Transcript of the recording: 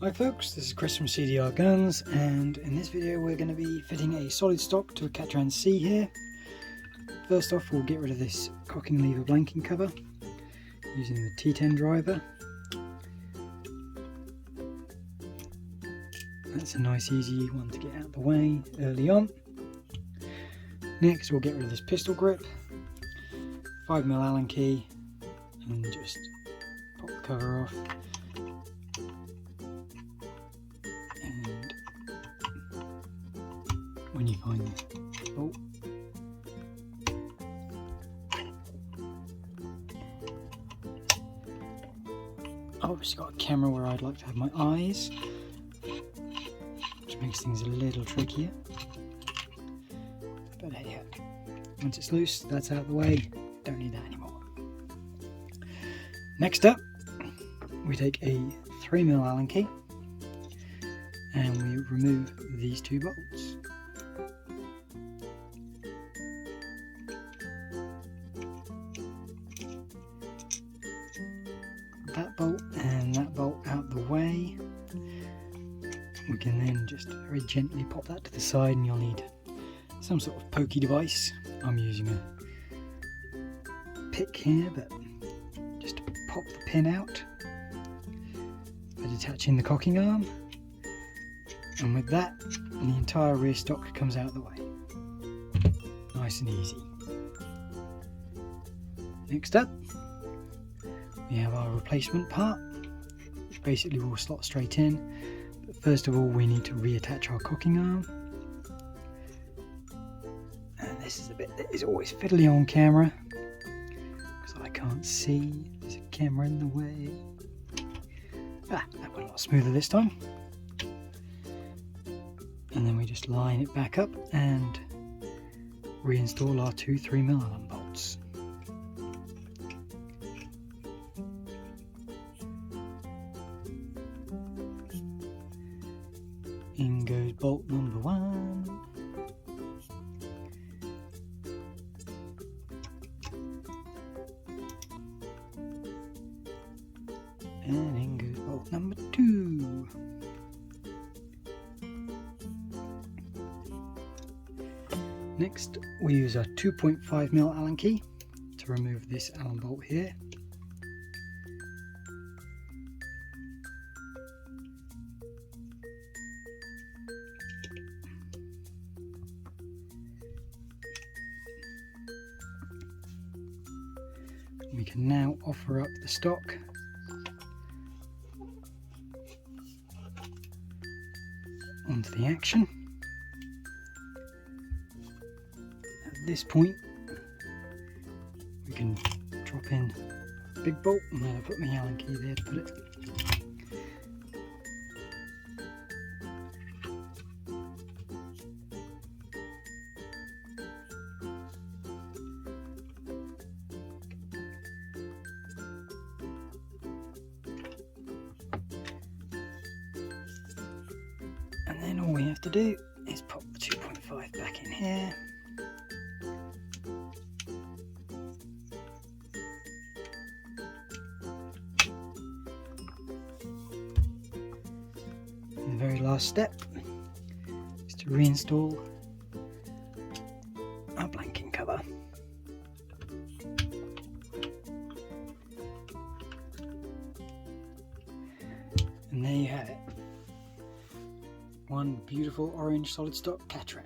Hi folks, this is Chris from CDR Guns, and in this video we're going to be fitting a solid stock to a Katran C here. First off, we'll get rid of this cocking lever blanking cover using the T10 driver. That's a nice easy one to get out of the way early on. Next we'll get rid of this pistol grip, 5mm Allen key, and just pop the cover off. And when you find the bolt, I've obviously got a camera where I'd like to have my eyes, which makes things a little trickier. But hey, once it's loose, that's out of the way, don't need that anymore. Next up, we take a 3mm Allen key and we remove these two bolts. That bolt and that bolt out the way. We can then just very gently pop that to the side, and you'll need some sort of pokey device. I'm using a pick here, but just to pop the pin out by detaching the cocking arm. And with that, the entire rear stock comes out of the way. Nice and easy. Next up, we have our replacement part, which basically will slot straight in. But first of all, we need to reattach our cocking arm. And this is the bit that is always fiddly on camera, because I can't see. There's a camera in the way. That went a lot smoother this time. And then we just line it back up and reinstall our two 3mm Allen bolts. In goes bolt number 1. And in goes bolt number 2. Next, we use a 2.5mm Allen key to remove this Allen bolt here. We can now offer up the stock onto the action. At this point, we can drop in a big bolt, and then I put my Allen key there to put it. And then all we have to do is pop the 2.5 back in here. And the very last step is to reinstall our blanking cover. And there you have it. One beautiful orange solid stock Katran.